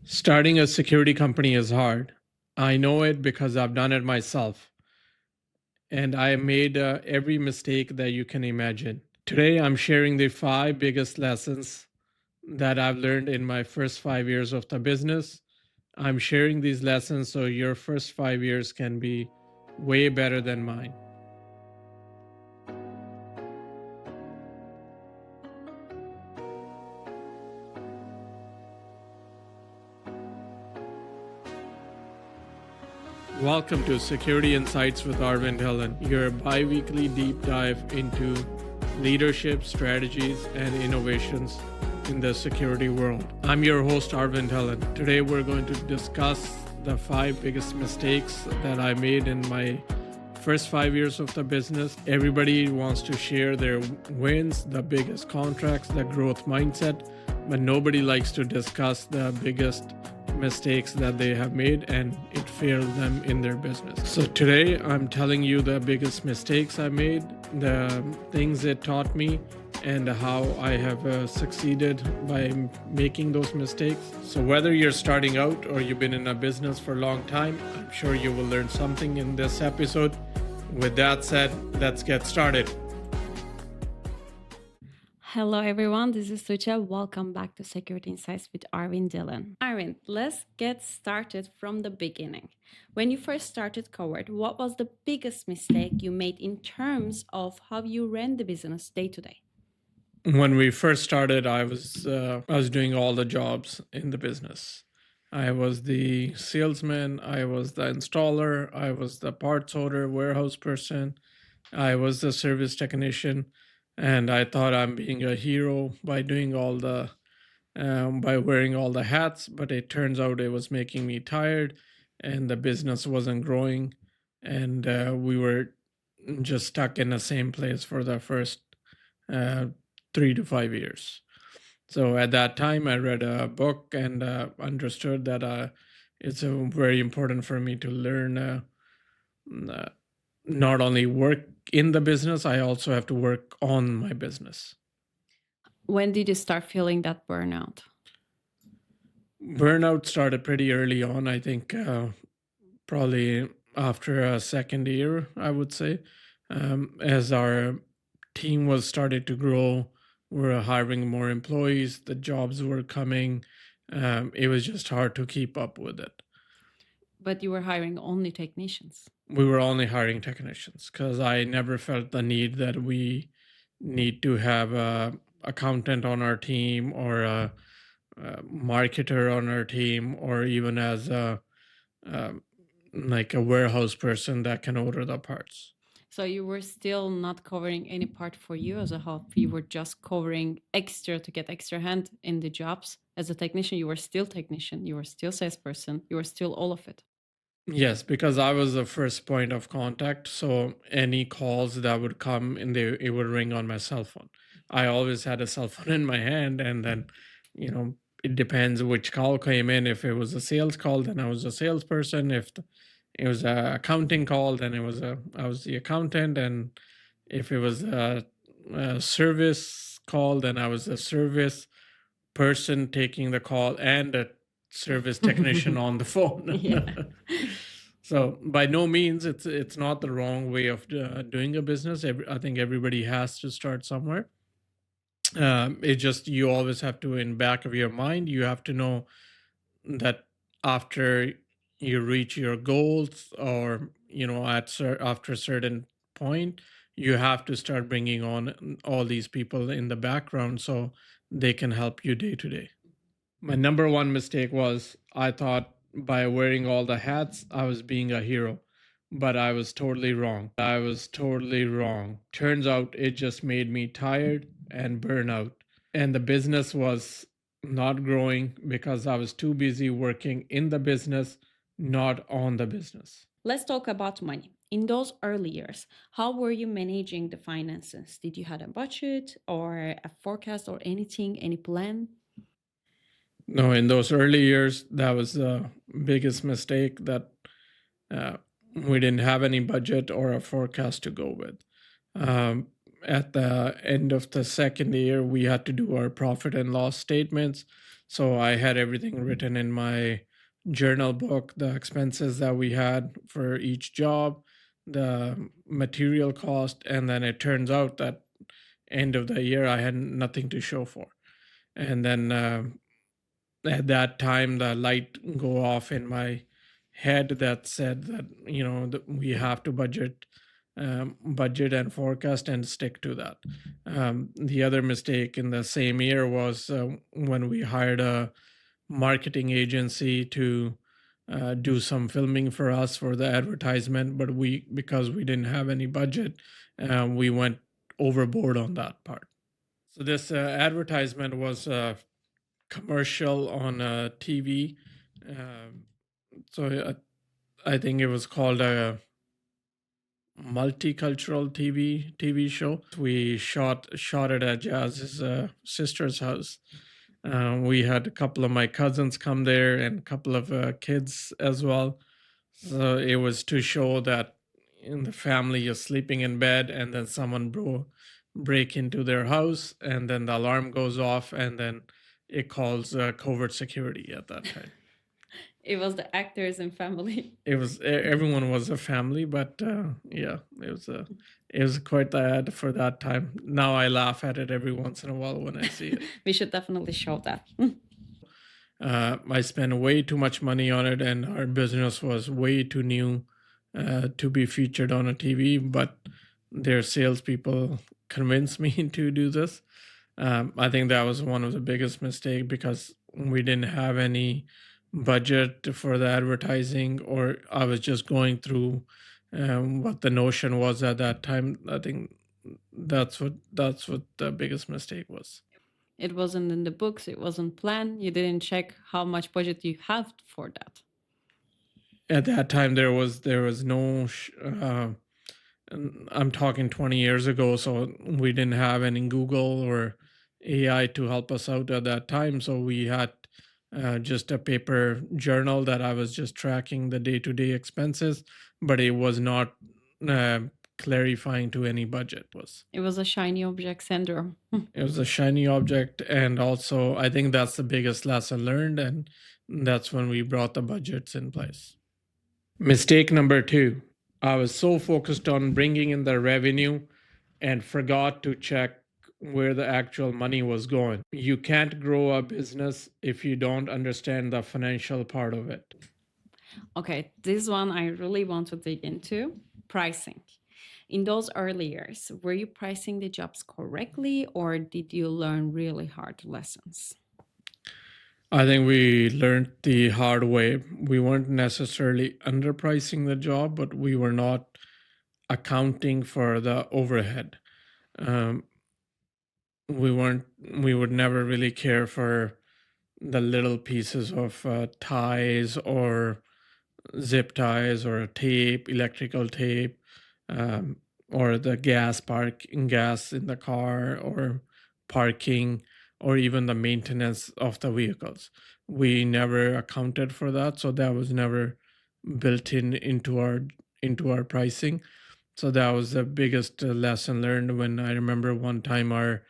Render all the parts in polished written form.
Starting a security company is hard. I know it because I've done it myself, and I made every mistake that you can imagine. Today, I'm sharing the five biggest lessons that I've learned in my first 5 years of the business. I'm sharing these lessons so your first 5 years can be way better than mine. Welcome to Security Insights with Arvind Dhillon, your bi-weekly deep dive into leadership, strategies, and innovations in the security world. I'm your host, Arvind Dhillon. Today, we're going to discuss the five biggest mistakes that I made in my first 5 years of the business. Everybody wants to share their wins, the biggest contracts, the growth mindset, but nobody likes to discuss the biggest mistakes that they have made and it failed them in their business. So today I'm telling you the biggest mistakes I made, the things it taught me, and how I have succeeded by making those mistakes. So whether you're starting out or you've been in a business for a long time, I'm sure you will learn something in this episode. With that said, let's get started. Hello everyone, this is Tugce. Welcome back to Security Insights with Arvind Dhillon. Arvind, let's get started from the beginning. When you first started Coward, what was the biggest mistake you made in terms of how you ran the business day to day? When we first started, I was doing all the jobs in the business. I was the salesman, I was the installer, I was the parts order, warehouse person, I was the service technician, and I thought I'm being a hero by doing by wearing all the hats. But it turns out it was making me tired, and the business wasn't growing, and we were just stuck in the same place for the first 3 to 5 years. So at that time, I read a book and understood that it's very important for me to learn not only work in the business, I also have to work on my business. When did you start feeling that burnout? Burnout started pretty early on, I think probably after a second year, I would say. As our team was started to grow, we were hiring more employees, the jobs were coming. It was just hard to keep up with it. But you were hiring only technicians. We were only hiring technicians because I never felt the need that we need to have a accountant on our team or a marketer on our team or even as like a warehouse person that can order the parts. So you were still not covering any part for you as a help. You were just covering extra to get extra hand in the jobs. As a technician, you were still technician. You were still salesperson. You were still all of it. Yes, because I was the first point of contact. So any calls that would come and it would ring on my cell phone. I always had a cell phone in my hand, and then, it depends which call came in. If it was a sales call, then I was a salesperson. If it was a accounting call, then I was the accountant, and if it was a service call, then I was a service person taking the call and a service technician on the phone. Yeah. So by no means it's not the wrong way of doing a business. I think everybody has to start somewhere. It just you always have to in back of your mind you have to know that after you reach your goals or after a certain point you have to start bringing on all these people in the background so they can help you day to day. My number one mistake was I thought by wearing all the hats, I was being a hero, but I was totally wrong. I was totally wrong. Turns out it just made me tired and burn out. And the business was not growing because I was too busy working in the business, not on the business. Let's talk about money. In those early years, how were you managing the finances? Did you have a budget or a forecast or anything, any plan? No, in those early years, that was the biggest mistake that we didn't have any budget or a forecast to go with. At the end of the second year, we had to do our profit and loss statements. So I had everything written in my journal book, the expenses that we had for each job, the material cost, and then it turns out that end of the year I had nothing to show for. And then at that time the light go off in my head that said that that we have to budget and forecast and stick to that. The other mistake in the same year was when we hired a marketing agency to do some filming for us for the advertisement, but because we didn't have any budget, we went overboard on that part. So this advertisement was commercial on TV. Um, I think it was called a multicultural TV show. We shot it at Jazz's sister's house. We had a couple of my cousins come there and a couple of kids as well. So it was to show that in the family is sleeping in bed, and then someone break into their house, and then the alarm goes off, and then it calls covert security at that time. It was the actors and family. Everyone was a family, but yeah, it was quite the ad for that time. Now I laugh at it every once in a while when I see it. We should definitely show that. I spent way too much money on it, and our business was way too new to be featured on a TV. But their salespeople convinced me to do this. I think that was one of the biggest mistakes because we didn't have any budget for the advertising, or I was just going through what the notion was at that time. I think that's what the biggest mistake was. It wasn't in the books, it wasn't planned. You didn't check how much budget you have for that. At that time, there was no. I'm talking 20 years ago, so we didn't have any Google or AI to help us out at that time. So we had just a paper journal that I was just tracking the day-to-day expenses, but it was not uh, clarifying to any budget. It was a shiny object syndrome. It was a shiny object, and also I think that's the biggest lesson learned, and that's when we brought the budgets in place. Mistake number 2. I was so focused on bringing in the revenue and forgot to check where the actual money was going. You can't grow a business if you don't understand the financial part of it. Okay, this one I really want to dig into pricing. In those early years, were you pricing the jobs correctly or did you learn really hard lessons? I think we learned the hard way. We weren't necessarily underpricing the job, but we were not accounting for the overhead. Um, we would never really care for the little pieces of ties or zip ties or tape, electrical tape, um, or the gas in the car, or parking, or even the maintenance of the vehicles. We never accounted for that, so that was never built into our pricing. So that was the biggest lesson learned. When I remember one time our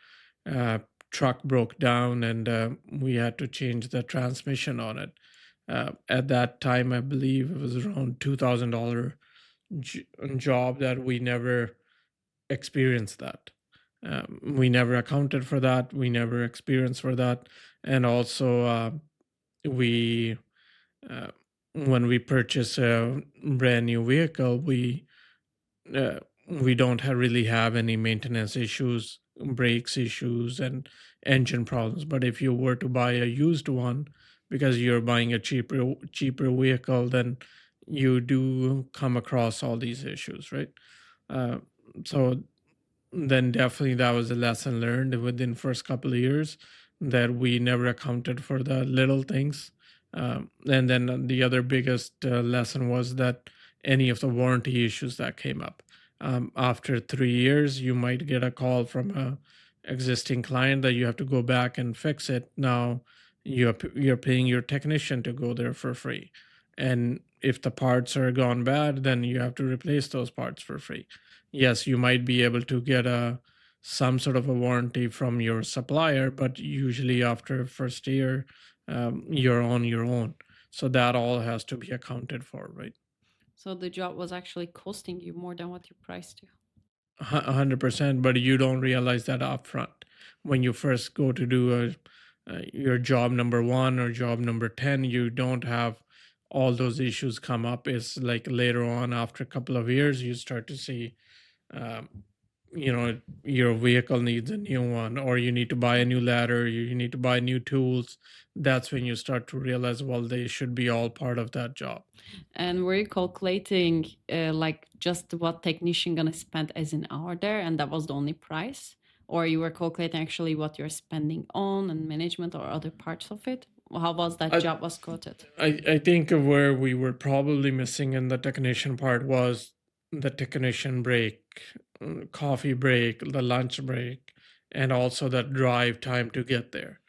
uh, truck broke down, and we had to change the transmission on it. At that time, I believe it was around $2,000 job that we never experienced that. We never accounted for that. We never experienced for that. And also, we uh, when we purchase a brand new vehicle, uh, we don't really have any maintenance issues, brakes issues, and engine problems. But if you were to buy a used one, because you're buying a cheaper vehicle, then you do come across all these issues, right? Uh, so then definitely that was a lesson learned within first couple of years, that we never accounted for the little things. And then the other biggest lesson was that any of the warranty issues that came up, after 3 years, you might get a call from a existing client that you have to go back and fix it. Now you're paying your technician to go there for free, and if the parts are gone bad, then you have to replace those parts for free. Yes, you might be able to get some sort of a warranty from your supplier, but usually after first year, you're on your own. So that all has to be accounted for, right? So the job was actually costing you more than what you priced to. 100%, but you don't realize that upfront when you first go to do your job number one or job number 10. You don't have all those issues come up. It's like later on, after a couple of years, you start to see, um, your vehicle needs a new one, or you need to buy a new ladder, you need to buy new tools. That's when you start to realize, well, they should be all part of that job. And were you calculating like just what technician gonna spend as an hour there, and that was the only price, or you were calculating actually what you're spending on and management or other parts of it? How was that I, job was quoted? I think where we were probably missing in the technician part was the technician break, coffee break, the lunch break, and also the drive time to get there.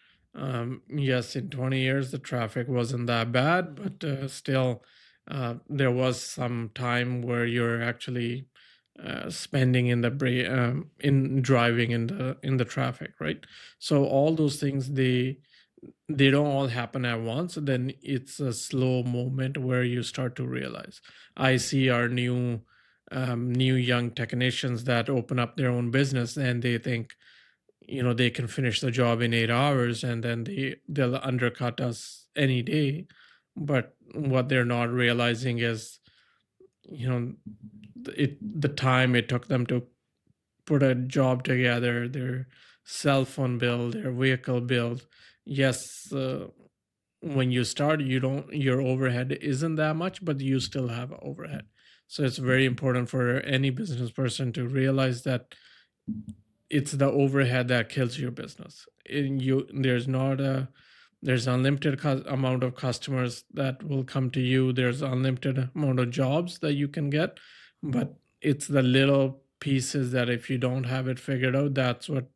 Yes, in 20 years, the traffic wasn't that bad, but still, there was some time where you're actually spending in the in driving in the traffic, right? So all those things, they don't all happen at once. Then it's a slow moment where you start to realize. I see our new young technicians that open up their own business, and they think, they can finish the job in 8 hours, and then they'll undercut us any day. But what they're not realizing is, the time it took them to put a job together, their cell phone bill, their vehicle bill. Yes, when you start, your overhead isn't that much, but you still have overhead. So it's very important for any business person to realize that it's the overhead that kills your business. There's unlimited amount of customers that will come to you. There's unlimited amount of jobs that you can get, but it's the little pieces that, if you don't have it figured out, that's what's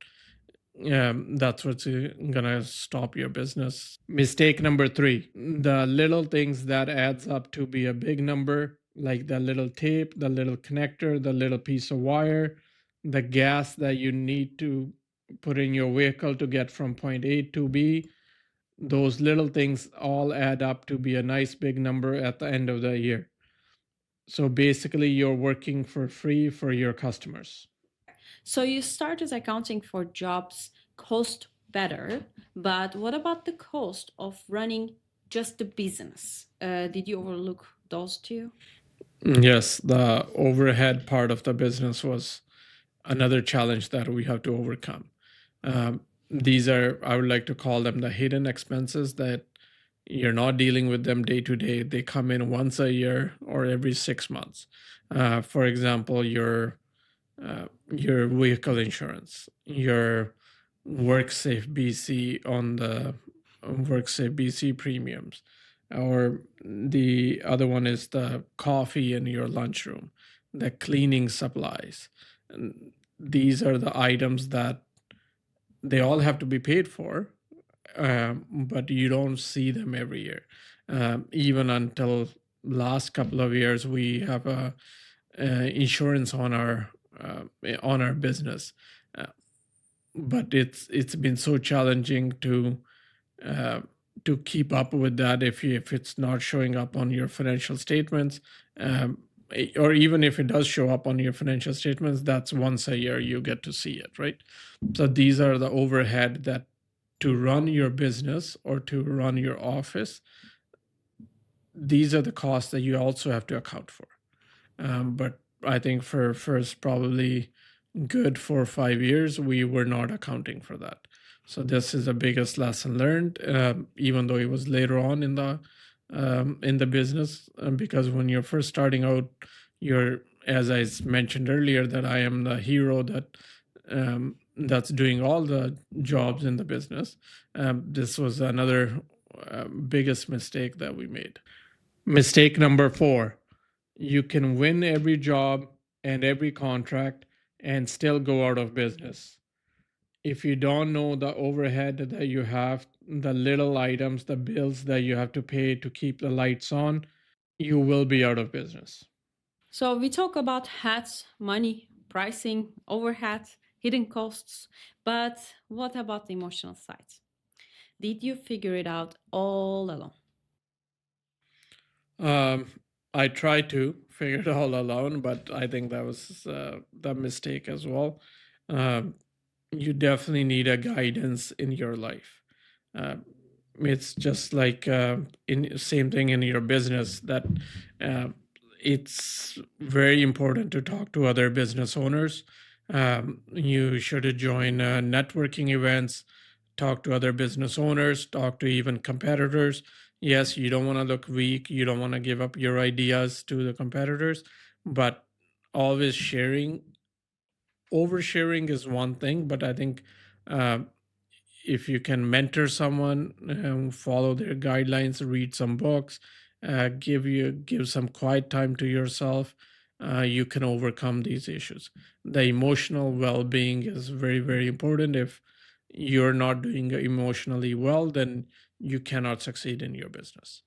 gonna stop your business. Mistake number 3: the little things that adds up to be a big number, like the little tape, the little connector, the little piece of wire, the gas that you need to put in your vehicle to get from point A to B. Those little things all add up to be a nice big number at the end of the year. So basically, you're working for free for your customers. So you started accounting for jobs cost better, but what about the cost of running just the business? Did you overlook those two? Yes, the overhead part of the business was another challenge that we have to overcome. These are, I would like to call them, the hidden expenses that you're not dealing with them day to day. They come in once a year or every 6 months. For example, your vehicle insurance, your WorkSafe BC on the WorkSafe BC premiums, or the other one is the coffee in your lunchroom, the cleaning supplies. And these are the items that they all have to be paid for, but you don't see them every year. Even until last couple of years, we have a insurance on our business, uh, but it's been so challenging uh, to keep up with that if it's not showing up on your financial statements. Or even if it does show up on your financial statements, that's once a year you get to see it, right? So these are the overhead that, to run your business or to run your office, these are the costs that you also have to account for. But I think for first probably good 4 or 5 years, we were not accounting for that. So this is the biggest lesson learned, even though it was later on in the business, because when you're first starting out, you're, as I mentioned earlier, that I am the hero that's doing all the jobs in the business. This was another biggest mistake that we made. Mistake number 4: you can win every job and every contract and still go out of business. If you don't know the overhead that you have, the little items, the bills that you have to pay to keep the lights on, you will be out of business. So we talk about hats, money, pricing, overhead, hidden costs. But what about the emotional side? Did you figure it out all alone? Um, I tried to figure it all alone, but I think that was the mistake as well. Um, you definitely need a guidance in your life. Uh, it's just like in same thing in your business that uh, it's very important to talk to other business owners. You should join networking events, talk to other business owners, talk to even competitors. Yes, you don't want to look weak, you don't want to give up your ideas to the competitors, but always sharing, oversharing is one thing, but I think uh, if you can mentor someone, follow their guidelines, read some books, give some quiet time to yourself, you can overcome these issues. The emotional well-being is very very important. If you're not doing emotionally well, then you cannot succeed in your business.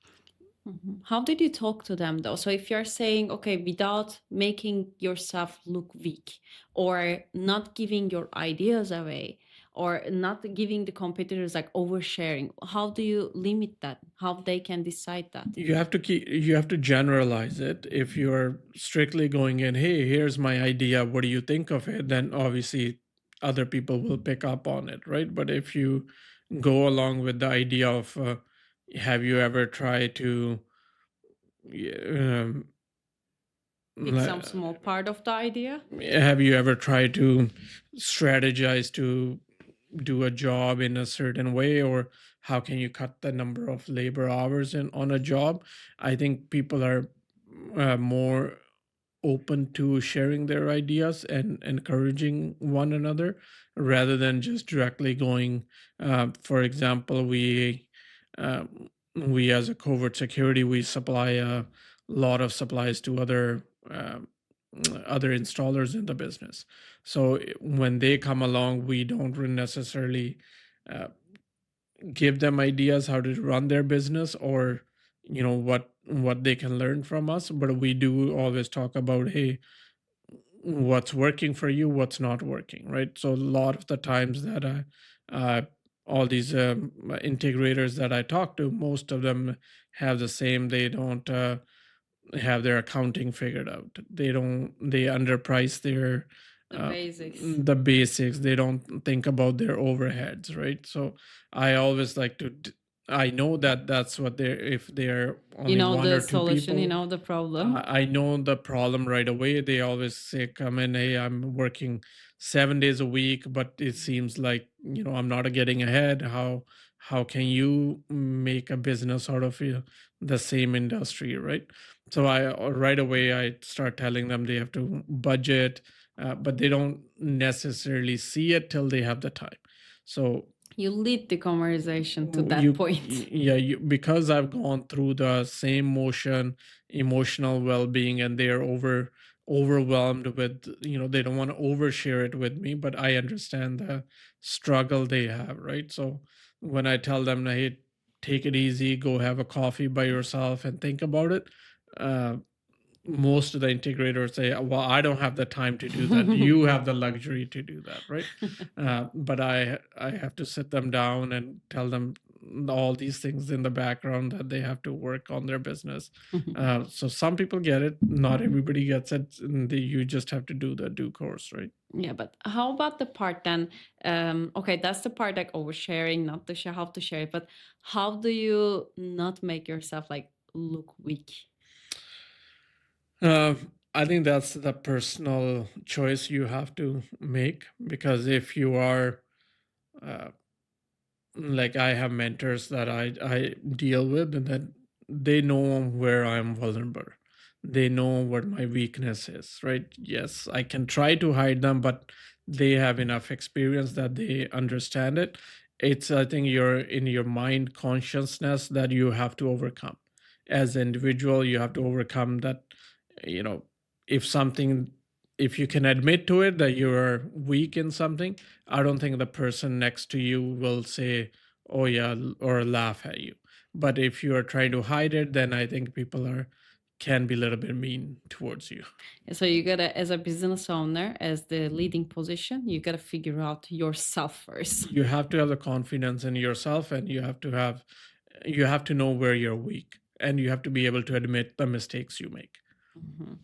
Mhm. How did you talk to them though? So if you're saying, okay, without making yourself look weak or not giving your ideas away or not giving the competitors like oversharing, how do you limit that? How they can decide that? You have to generalize it. If you're strictly going in, hey, here's my idea, what do you think of it, then obviously other people will pick up on it, right? But if you go along with the idea of have you ever tried to um, With some le- small part of the idea? have you ever tried to strategize to do a job in a certain way, or how can you cut the number of labor hours in on a job? I think people are more open to sharing their ideas and encouraging one another rather than just directly going. For example, uh, we as a covert security, we supply a lot of supplies to other installers in the business. So when they come along, we don't really necessarily uh, give them ideas how to run their business, or what they can learn from us, but we do always talk about, hey, what's working for you, what's not working, right? So a lot of the times that uh, all these integrators that I talk to, most of them have the same. They don't have their accounting figured out. They underprice their The uh, basics. the basics. They don't think about their overheads, right? So I always like to I know that that's what they're, if they're You only know one the or two solution, you people, know the problem. I know the problem right away. They always say, come in, hey, I'm working 7 days a week, but it seems like, I'm not getting ahead. How can you make a business out of the same industry, right? So right away I start telling them they have to budget, but they don't necessarily see it till they have the time. So You lead the conversation to that you point. yeah, because I've gone through the same motion, emotional well-being, and they're overwhelmed with, they don't want to overshare it with me, but I understand the struggle they have, right? So when I tell them, hey, take it easy, go have a coffee by yourself and think about it, uh, most of the integrators say, well, I don't have the time to do that, you have the luxury to do that, right? But I have to sit them down and tell them all these things in the background that they have to work on their business. So some people get it, not everybody gets it, and you just have to do the due course, right? Yeah, but how about the part then? Okay, that's the part like oversharing, not to share how to share it, but how do you not make yourself like look weak? uh, I think that's the personal choice you have to make, because if you are uh, like, I have mentors that I deal with, and that they know where I'm vulnerable. They know what my weakness is, right? Yes, I can try to hide them, but they have enough experience that they understand it. It's, I think, you're in your mind consciousness that you have to overcome. As an individual, you have to overcome that. you know if something, if you can admit to it that you're weak in something, I don't think the person next to you will say, oh yeah, or laugh at you. But if you are trying to hide it, then I think people are can be a little bit mean towards you. So you gotta, as a business owner, as the leading position, you gotta figure out yourself first. You have to have the confidence in yourself, and you have to know where you're weak, and you have to be able to admit the mistakes you make. Mhm.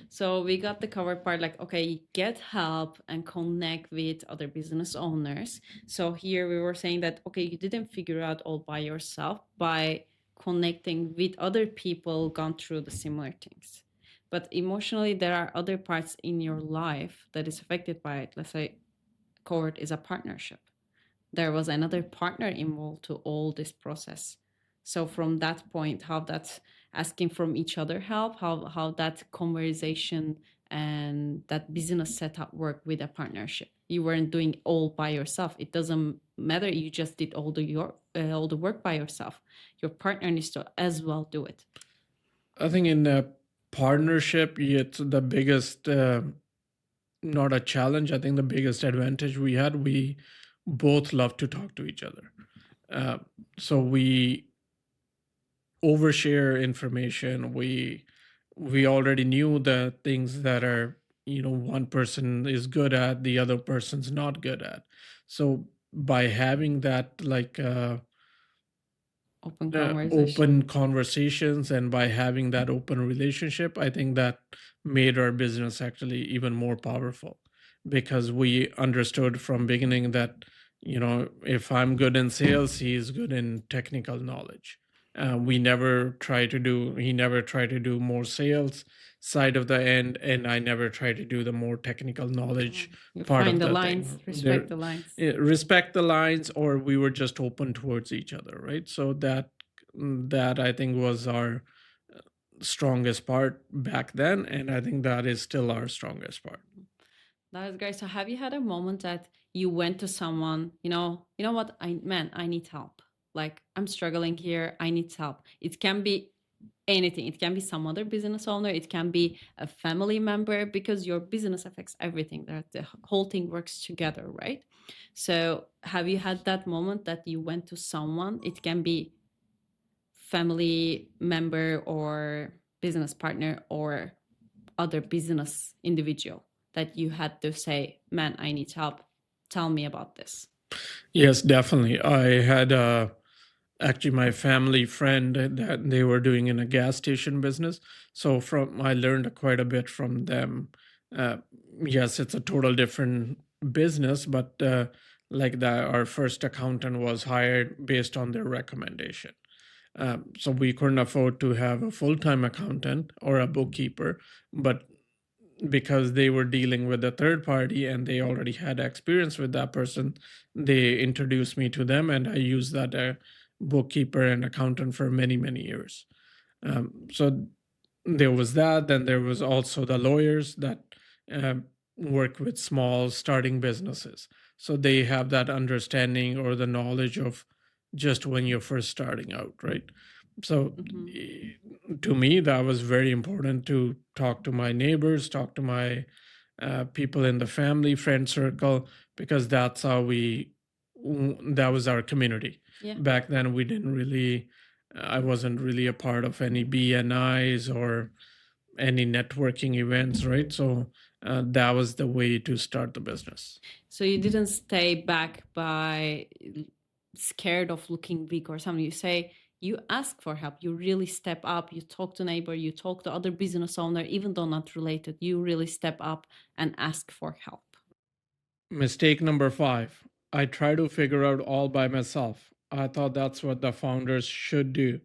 So we got the cover part, like, okay, get help and connect with other business owners. So here we were saying that, okay, you didn't figure out all by yourself by connecting with other people gone through the similar things. But emotionally, there are other parts in your life that is affected by it. Let's say cohort is a partnership. There was another partner involved to all this process. So from that point, how that's asking from each other help, how that conversation and that business setup work with a partnership. You weren't doing all by yourself. It doesn't matter. You just did all the work by yourself. Your partner needs to as well do it. I think in a partnership, it's the biggest, not a challenge. I think the biggest advantage we both love to talk to each other. Uh, so we overshare information. We already knew the things that are, one person is good at, the other person's not good at. So by having that, like, Open conversation. open conversations, and by having that open relationship, I think that made our business actually even more powerful, because we understood from beginning that, if I'm good in sales, he's good in technical knowledge. We never try to do He never tried to do more sales side of the end, and I never try to do the more technical knowledge You part find of the the lines, thing. respect the lines. Respect the lines, or we were just open towards each other, right? So that I think was our strongest part back then, and I think that is still our strongest part. That is great. So have you had a moment that you went to someone, you know what, I need help. Like, I'm struggling here. I need help. It can be anything. It can be some other business owner. It can be a family member, because your business affects everything. That the whole thing works together, right? So have you had that moment that you went to someone? It can be family member or business partner or other business individual, that you had to say, man, I need help. Tell me about this. Yes, definitely. I had actually my family friend that they were doing in a gas station business. So from I learned quite a bit from them. Uh, yes, it's a total different business, but like that, our first accountant was hired based on their recommendation. So we couldn't afford to have a full-time accountant or a bookkeeper, but because they were dealing with a third party and they already had experience with that person, they introduced me to them, and I used that bookkeeper and accountant for many, many years. So there was that. Then there was also the lawyers that um, work with small starting businesses. So they have that understanding or the knowledge of just when you're first starting out, right? So to me, that was very important to talk to my neighbors, talk to my people in the family, friend circle, because that's how that was our community. Yeah. Back then, we didn't really, I wasn't really a part of any BNIs or any networking events, right? So that was the way to start the business. So you didn't stay back by scared of looking weak or something. You say, you ask for help. You really step up. You talk to neighbor. You talk to other business owner, even though not related. You really step up and ask for help. Mistake number 5. I try to figure out all by myself. I thought that's what the founders should do.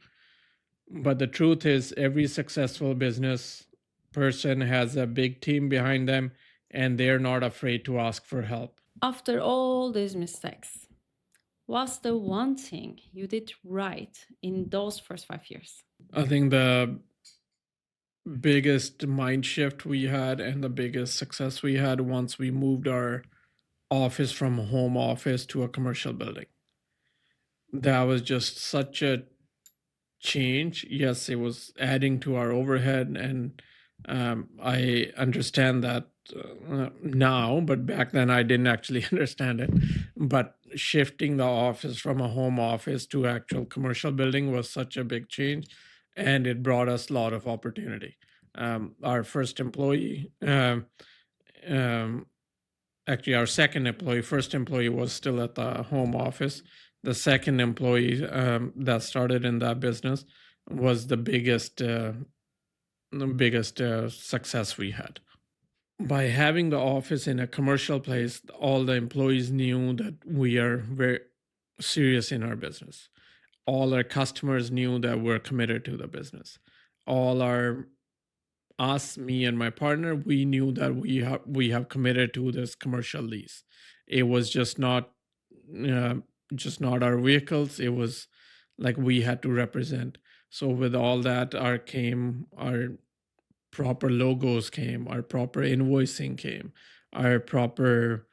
But the truth is, every successful business person has a big team behind them, and they're not afraid to ask for help. After all these mistakes, what's the one thing you did right in those first 5 years? I think the biggest mind shift we had and the biggest success we had once we moved our office from home office to a commercial building. That was just such a change. Yes, it was adding to our overhead, and I understand that now, but back then I didn't actually understand it. But shifting the office from a home office to actual commercial building was such a big change. and it brought us a lot of opportunity. Our first employee, um, actually our second employee, first employee was still at the home office. The second employee that started in that business was the biggest success we had. By having the office in a commercial place, all the employees knew that we are very serious in our business. All our customers knew that we're committed to the business. All our us, me and my partner, we knew that we have committed to this commercial lease. It was uh, just not our vehicles. It was like we had to represent. So with all that, our proper logos came, our proper invoicing came, our proper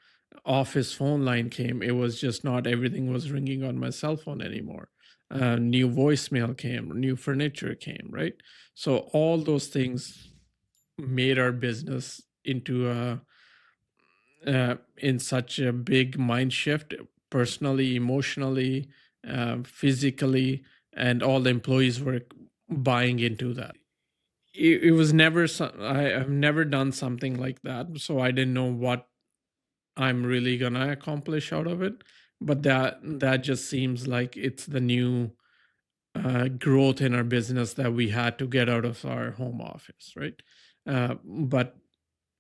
office phone line came. It was just not everything was ringing on my cell phone anymore. New voicemail came, new furniture came, right? So all those things made our business into in such a big mind shift, personally, emotionally, physically, and all the employees were buying into that. It was never I've never done something like that, so I didn't know what I'm really gonna accomplish out of it. But that just seems like it's the new growth in our business that we had to get out of our home office, right? But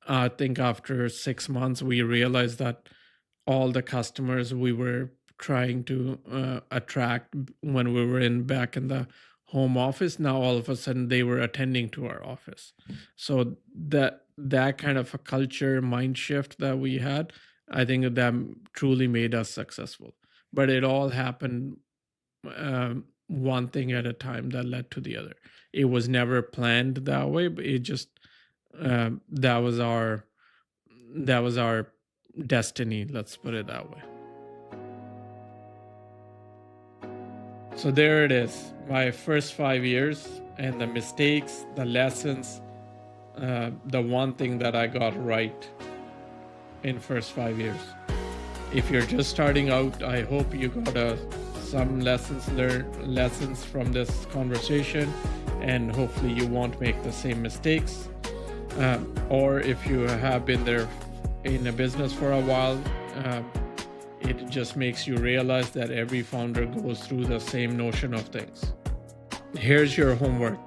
I think after 6 months, we realized that all the customers we were trying to attract when we were in back in the home office, now all of a sudden they were attending to our office. So that kind of a culture mind shift that we had, I think that truly made us successful. But it all happened one thing at a time that led to the other. It was never planned that way, but it just that was our destiny. Let's put it that way. So there it is, my first 5 years and the mistakes, the lessons, the one thing that I got right in first 5 years. If you're just starting out, I hope you got some lessons from this conversation, and hopefully you won't make the same mistakes. Or if you have been there in a business for a while, it just makes you realize that every founder goes through the same notion of things. Here's your homework.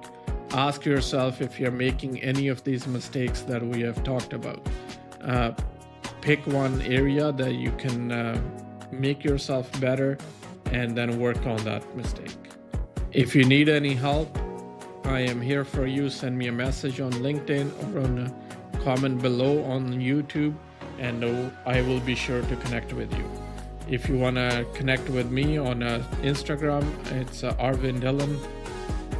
Ask yourself if you're making any of these mistakes that we have talked about. Pick one area that you can make yourself better and then work on that mistake. If you need any help, I am here for you. Send me a message on LinkedIn or on a comment below on YouTube, and I will be sure to connect with you. If you want to connect with me on Instagram, it's Arvind Dhillon,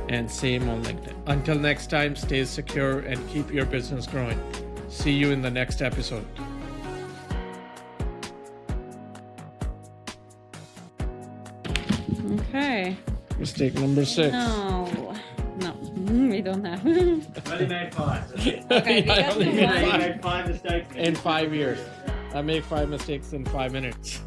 and same on LinkedIn. Until next time, stay secure and keep your business growing. See you in the next episode. Okay. Mistake number 6. No, we don't have. Only made 5. Okay, we I got only the made one. You made 5 mistakes in 5 years. I make 5 mistakes in 5 minutes.